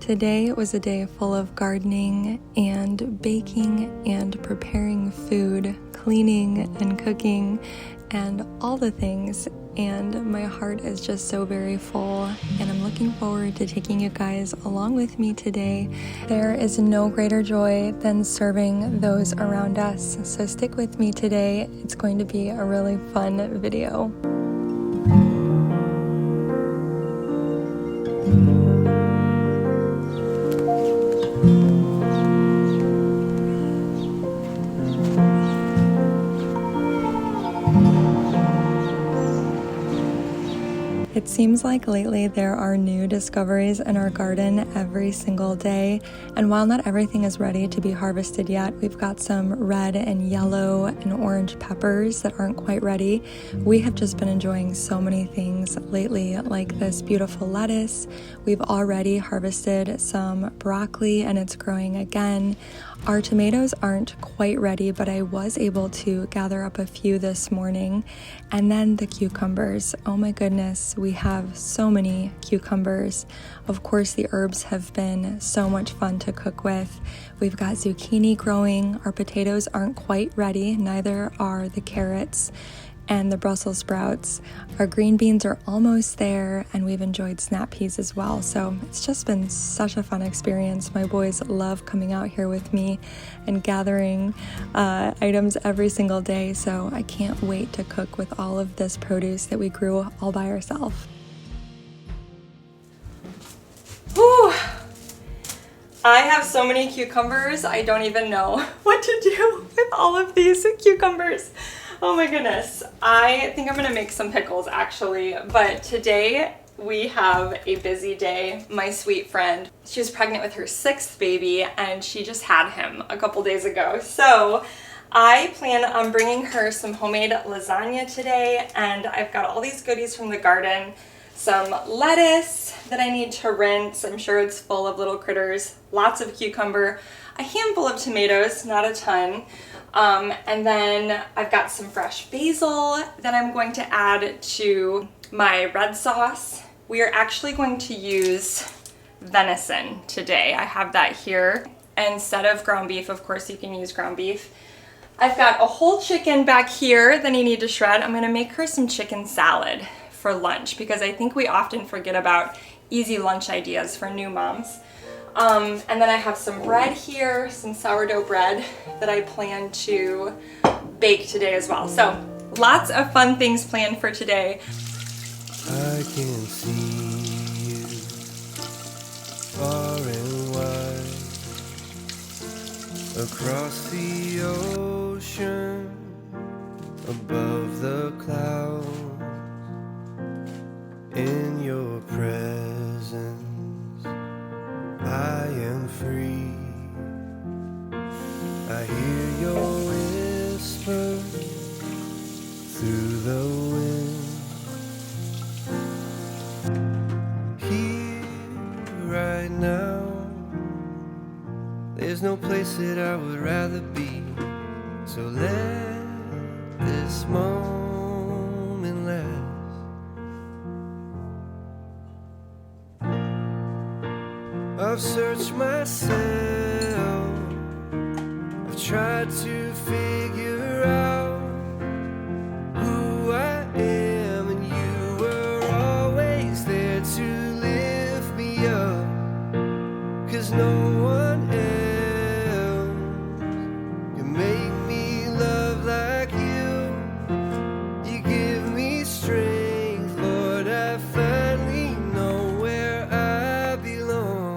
Today was a day full of gardening and baking and preparing food, cleaning and cooking and all the things, and my heart is just so very full, and I'm looking forward to taking you guys along with me today. There is no greater joy than serving those around us, so stick with me today. It's going to be a really fun video. It seems like lately there are new discoveries in our garden every single day, and while not everything is ready to be harvested yet, we've got some red and yellow and orange peppers that aren't quite ready. We have just been enjoying so many things lately, like this beautiful lettuce. We've already harvested some broccoli and it's growing again. Our tomatoes aren't quite ready, but I was able to gather up a few this morning. And then the cucumbers. Oh my goodness, we have so many cucumbers. Of course, the herbs have been so much fun to cook with. We've got zucchini growing. Our potatoes aren't quite ready, neither are the carrots and the Brussels sprouts. Our green beans are almost there, and we've enjoyed snap peas as well. So it's just been such a fun experience. My boys love coming out here with me and gathering items every single day. So I can't wait to cook with all of this produce that we grew all by ourselves. Whew. I have so many cucumbers, I don't even know what to do with all of these cucumbers. Oh my goodness. I think I'm gonna make some pickles actually, but today we have a busy day. My sweet friend, she was pregnant with her 6th baby and she just had him a couple days ago. So I plan on bringing her some homemade lasagna today, and I've got all these goodies from the garden. Some lettuce that I need to rinse. I'm sure it's full of little critters. Lots of cucumber, a handful of tomatoes, not a ton. And then I've got some fresh basil that I'm going to add to my red sauce. We are actually going to use venison today. I have that here. Instead of ground beef, of course you can use ground beef. I've got a whole chicken back here that I need to shred. I'm gonna make her some chicken salad for lunch because I think we often forget about easy lunch ideas for new moms. And then I have some bread here, some sourdough bread that I plan to bake today as well. So lots of fun things planned for today. I can see you far and wide across the ocean, above the clouds, in your presence I am free. I hear your whisper through the wind. Here right now, there's no place that I would rather be. So let this moment last. I've searched myself, I've tried to figure out who I am, and you were always there to lift me up, 'cause no one else can make me love like you. You give me strength, Lord, I finally know where I belong.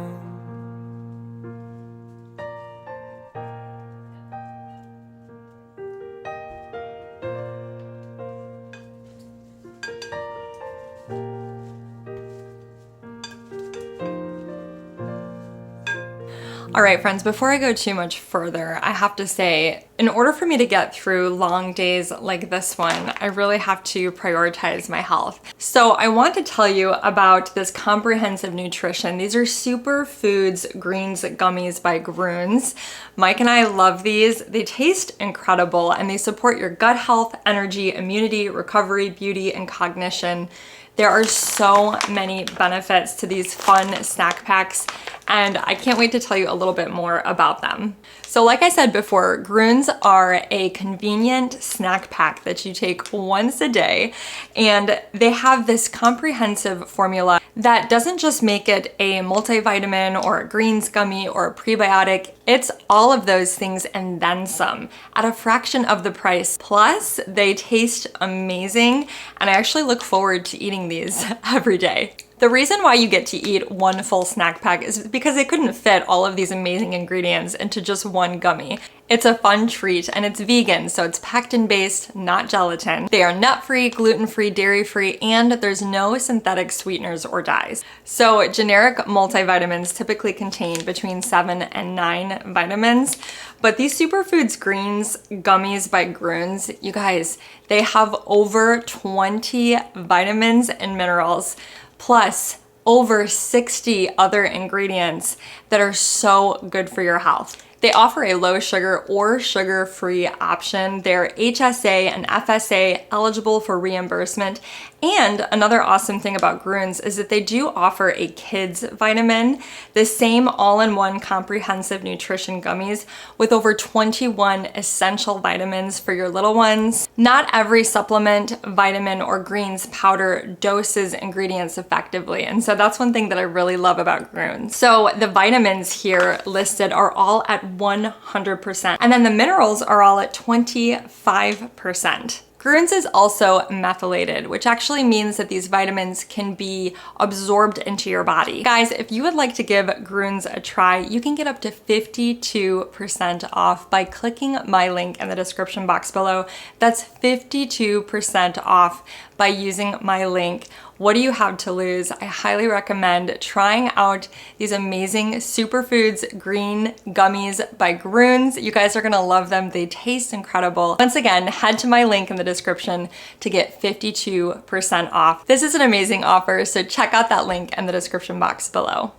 All right, friends, before I go too much further, I have to say, in order for me to get through long days like this one, I really have to prioritize my health. So I want to tell you about this comprehensive nutrition. These are Superfoods Greens Gummies by Groons. Mike and I love these. They taste incredible and they support your gut health, energy, immunity, recovery, beauty, and cognition. There are so many benefits to these fun snack packs, and I can't wait to tell you a little bit more about them. So like I said before, Grunes are a convenient snack pack that you take once a day, and they have this comprehensive formula that doesn't just make it a multivitamin or a greens gummy or a prebiotic. It's all of those things and then some at a fraction of the price. Plus, they taste amazing, and I actually look forward to eating these every day. The reason why you get to eat one full snack pack is because they couldn't fit all of these amazing ingredients into just one gummy. It's a fun treat, and it's vegan, so it's pectin-based, not gelatin. They are nut-free, gluten-free, dairy-free, and there's no synthetic sweeteners or dyes. So generic multivitamins typically contain between 7 and 9 vitamins, but these Superfoods Greens gummies by Grunes, you guys, they have over 20 vitamins and minerals, plus over 60 other ingredients that are so good for your health. They offer a low sugar or sugar-free option. They're HSA and FSA eligible for reimbursement. And another awesome thing about Grunes is that they do offer a kids vitamin, the same all-in-one comprehensive nutrition gummies with over 21 essential vitamins for your little ones. Not every supplement, vitamin, or greens powder doses ingredients effectively. And so that's one thing that I really love about Grunes. So the vitamins here listed are all at 100%. And then the minerals are all at 25%. Grunes is also methylated, which actually means that these vitamins can be absorbed into your body. Guys, if you would like to give Grunes a try, you can get up to 52% off by clicking my link in the description box below. That's 52% off by using my link. What do you have to lose? I highly recommend trying out these amazing Superfoods Green Gummies by Grunes. You guys are gonna love them. They taste incredible. Once again, head to my link in the description to get 52% off. This is an amazing offer, so check out that link in the description box below.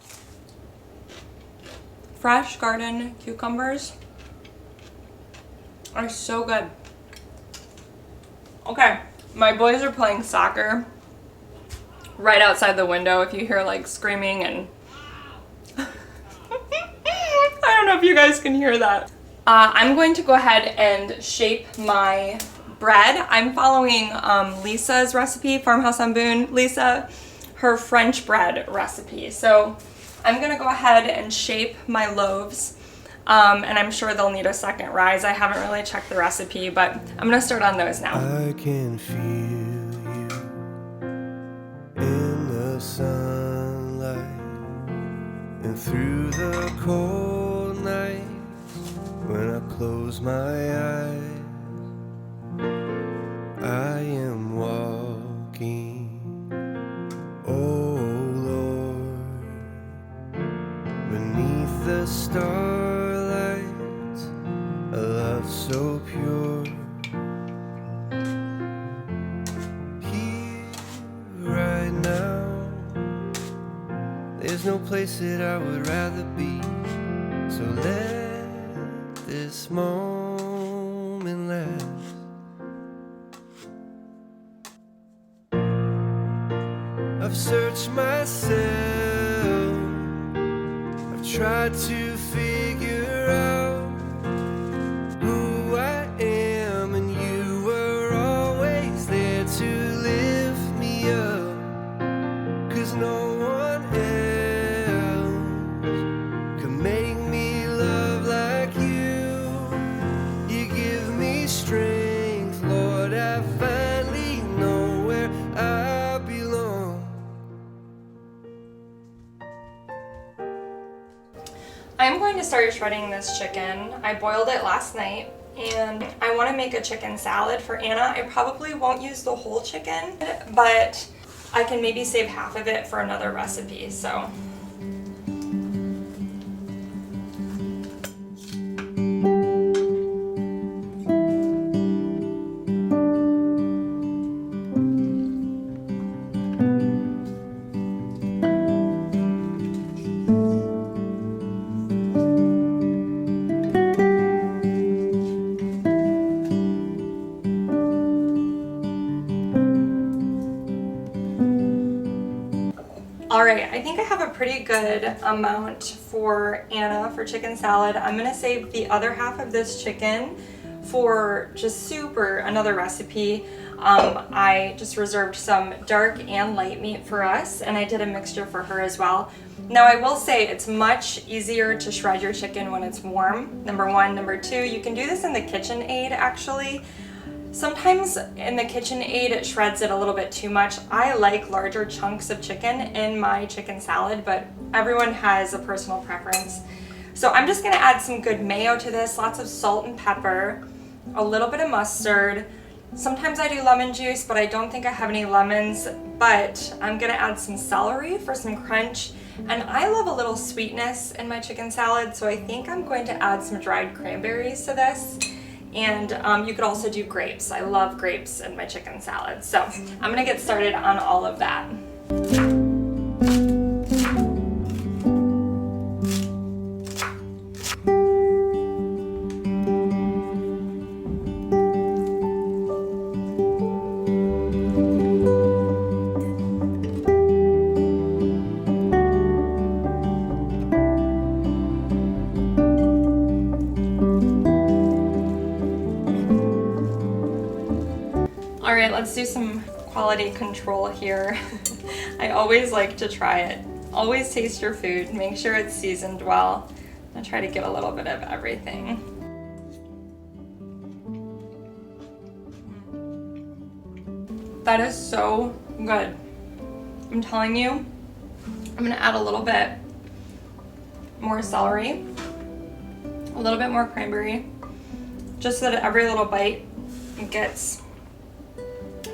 Fresh garden cucumbers are so good. Okay, my boys are playing soccer right outside the window. If you hear like screaming and I don't know if you guys can hear that. I'm going to go ahead and shape my bread. I'm following Lisa's recipe, Farmhouse on Boone. Lisa, her French bread recipe. So I'm gonna go ahead and shape my loaves. And I'm sure they'll need a second rise. I haven't really checked the recipe, but I'm gonna start on those now. I can feel in the sunlight and through the cold night when I close my eyes. I am walking, oh Lord, beneath the starlight, a love so pure. There's no place that I would rather be, so let this moment last. I've searched myself, I've tried to figure out who I am, and you were always there to lift me up, 'cause no one else make me love like you. You give me strength, Lord. I finally know where I belong. I'm going to start shredding this chicken. I boiled it last night, and I want to make a chicken salad for Anna. I probably won't use the whole chicken, but I can maybe save half of it for another recipe, so. right, I think I have a pretty good amount for Anna for chicken salad. I'm gonna save the other half of this chicken for just another recipe. I just reserved some dark and light meat for us, and I did a mixture for her as well. Now I will say it's much easier to shred your chicken when it's warm, number one. Number two, you can do this in the KitchenAid actually. Sometimes in the KitchenAid it shreds it a little bit too much. I like larger chunks of chicken in my chicken salad, but everyone has a personal preference. So I'm just gonna add some good mayo to this, lots of salt and pepper, a little bit of mustard. Sometimes I do lemon juice, but I don't think I have any lemons, but I'm gonna add some celery for some crunch. And I love a little sweetness in my chicken salad, so I think I'm going to add some dried cranberries to this. And you could also do grapes. I love grapes in my chicken salad. So I'm gonna get started on all of that. All right, let's do some quality control here. I always like to try it. Always taste your food, make sure it's seasoned well. I try to get a little bit of everything. That is so good. I'm telling you, I'm gonna add a little bit more celery, a little bit more cranberry, just so that every little bite gets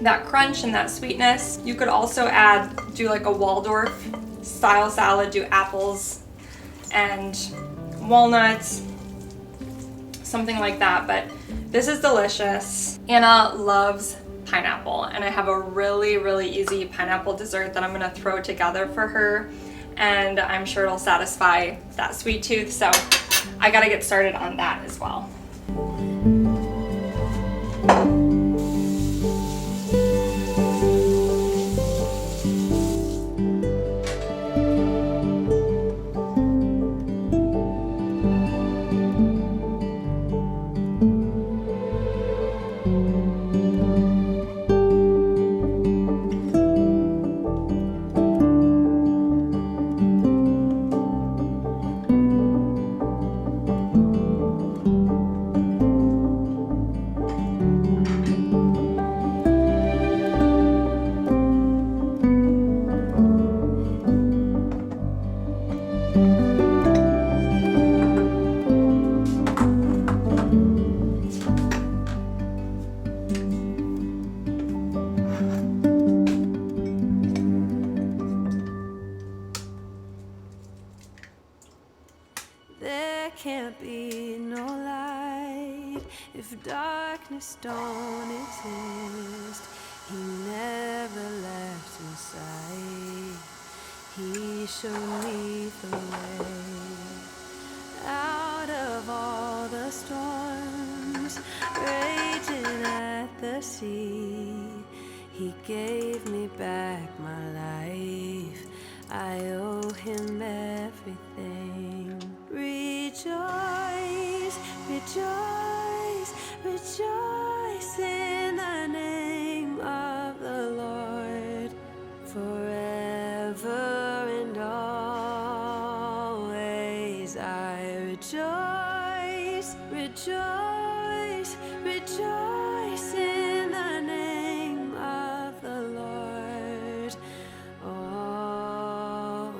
that crunch and that sweetness. You could also do like a Waldorf style salad, do apples and walnuts, something like that, but this is delicious. Anna loves pineapple, and I have a really, really easy pineapple dessert that I'm gonna throw together for her, and I'm sure it'll satisfy that sweet tooth, so I gotta get started on that as well. There can't be no light if darkness don't exist. He never left inside. He showed me the way out of all the storms raging at the sea. He gave me back my life. I owe him everything. Rejoice, rejoice, rejoice in the name of the Lord, forever and always. I rejoice, rejoice, rejoice in the name of the Lord, always.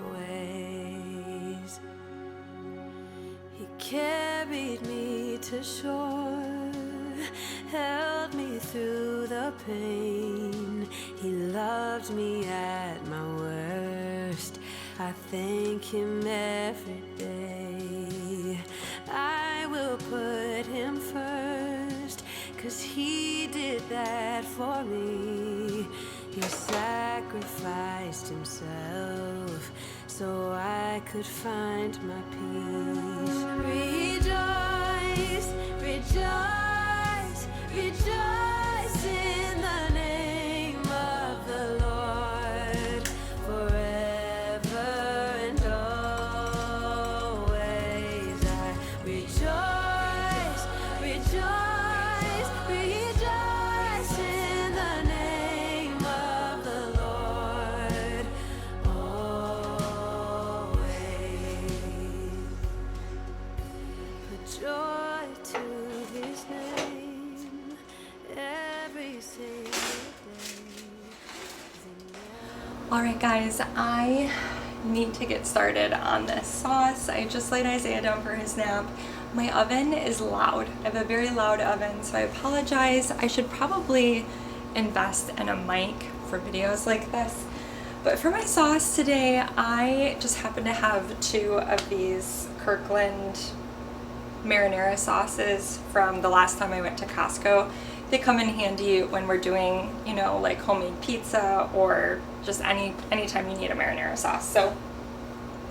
He carried me to shore, held me through the pain. He loved me at my worst. I thank him every day. I will put him first, 'cause he did that for me. He sacrificed himself so I could find my peace. Rejoice, rejoice, rejoice in the name of the Lord, forever Alright guys, I need to get started on this sauce. I just laid Isaiah down for his nap. My oven is loud. I have a very loud oven, so I apologize. I should probably invest in a mic for videos like this. But for my sauce today, I just happen to have 2 of these Kirkland marinara sauces from the last time I went to Costco. They come in handy when we're doing, you know, like homemade pizza or just anytime you need a marinara sauce. So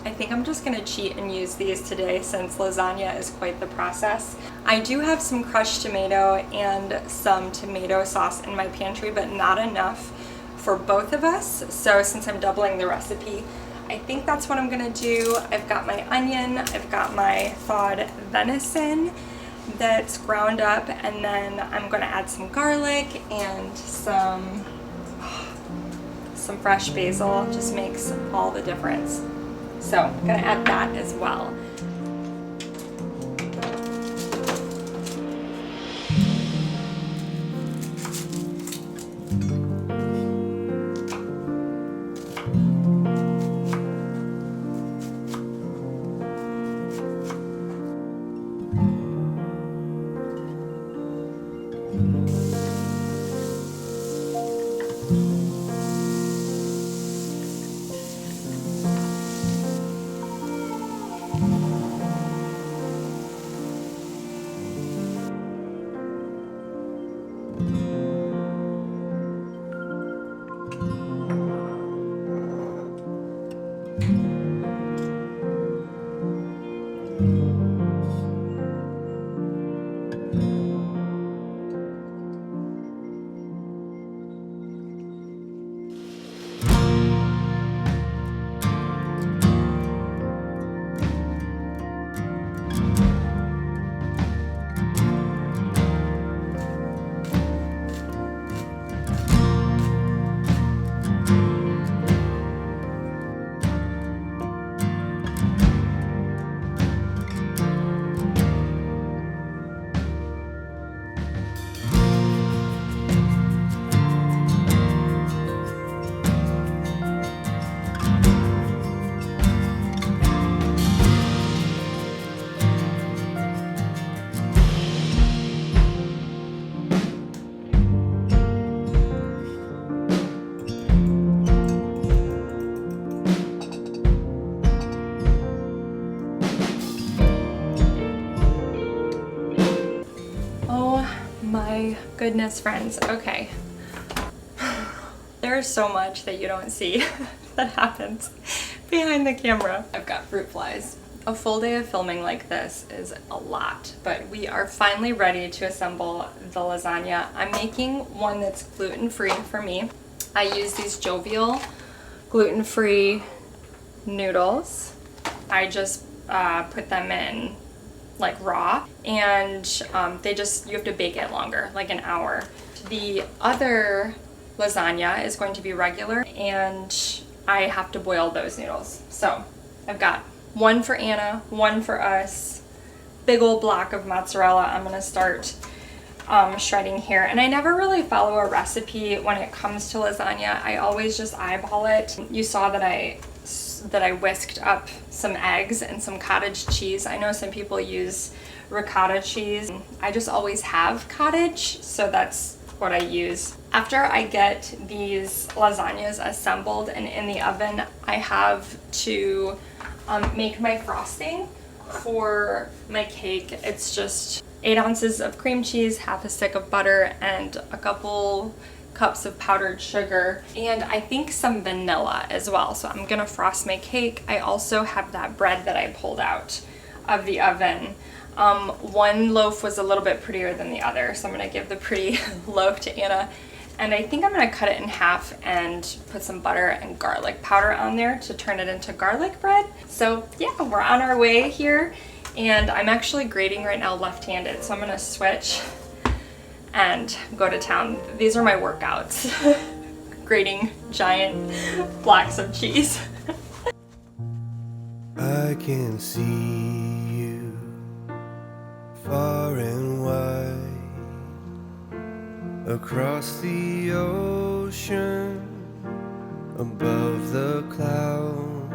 I think I'm just gonna cheat and use these today since lasagna is quite the process. I do have some crushed tomato and some tomato sauce in my pantry, but not enough for both of us. So since I'm doubling the recipe, I think that's what I'm gonna do. I've got my onion, I've got my thawed venison that's ground up, and then I'm gonna add some garlic and some fresh basil. Just makes all the difference. So I'm gonna add that as well. My goodness, friends. Okay. There's so much that you don't see that happens behind the camera. I've got fruit flies. A full day of filming like this is a lot, but we are finally ready to assemble the lasagna. I'm making one that's gluten-free for me. I use these Jovial gluten-free noodles. I just put them in like raw, and you have to bake it longer, like an hour. The other lasagna is going to be regular, and I have to boil those noodles. So I've got one for Anna, one for us, big old block of mozzarella. I'm gonna start shredding here, and I never really follow a recipe when it comes to lasagna. I always just eyeball it. You saw that I whisked up some eggs and some cottage cheese. I know some people use ricotta cheese. I just always have cottage, so that's what I use. After I get these lasagnas assembled and in the oven, I have to make my frosting for my cake. It's just 8 ounces of cream cheese, half a stick of butter, and a couple cups of powdered sugar, and I think some vanilla as well. So I'm gonna frost my cake. I also have that bread that I pulled out of the oven. One loaf was a little bit prettier than the other, so I'm gonna give the pretty loaf to Anna, and I think I'm gonna cut it in half and put some butter and garlic powder on there to turn it into garlic bread. So yeah, we're on our way here, and I'm actually grating right now left-handed, so I'm gonna switch and go to town. These are my workouts. Grating giant blocks of cheese. I can see you far and wide across the ocean. above the clouds.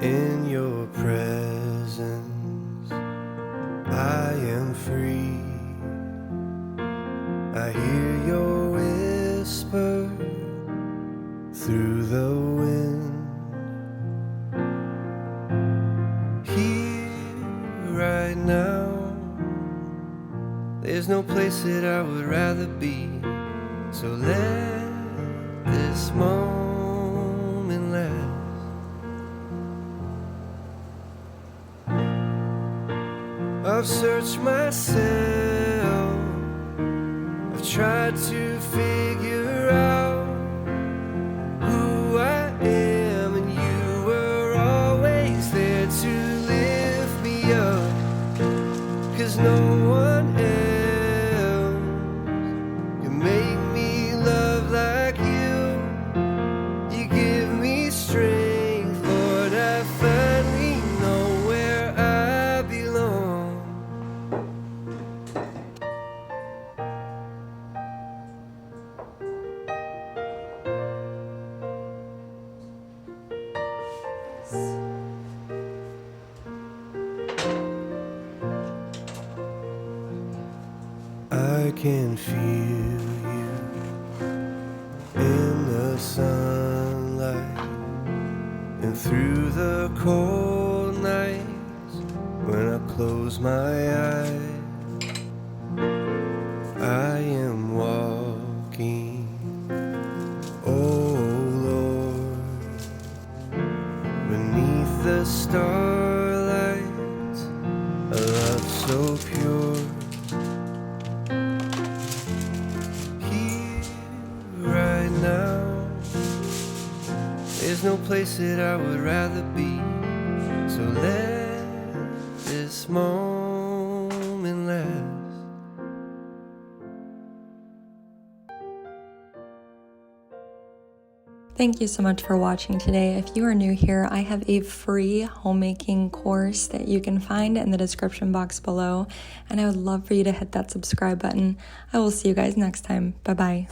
In your presence, I am free. I hear your whisper through the wind. Here, right now, there's no place that I would rather be. So let this moment last. I've searched myself, I've tried to figure out who I am, and you were always there to lift me up. 'Cause no one else can make me love like you. You give me strength, Lord, I finally know where I belong. I can feel you in the sunlight and through the cold nights when I close my eyes. I am walking, oh Lord, beneath the starlight, a love so pure. There's no place that I would rather be. So let this moment last. Thank you so much for watching today. If you are new here, I have a free homemaking course that you can find in the description box below, and I would love for you to hit that subscribe button. I will see you guys next time. Bye-bye.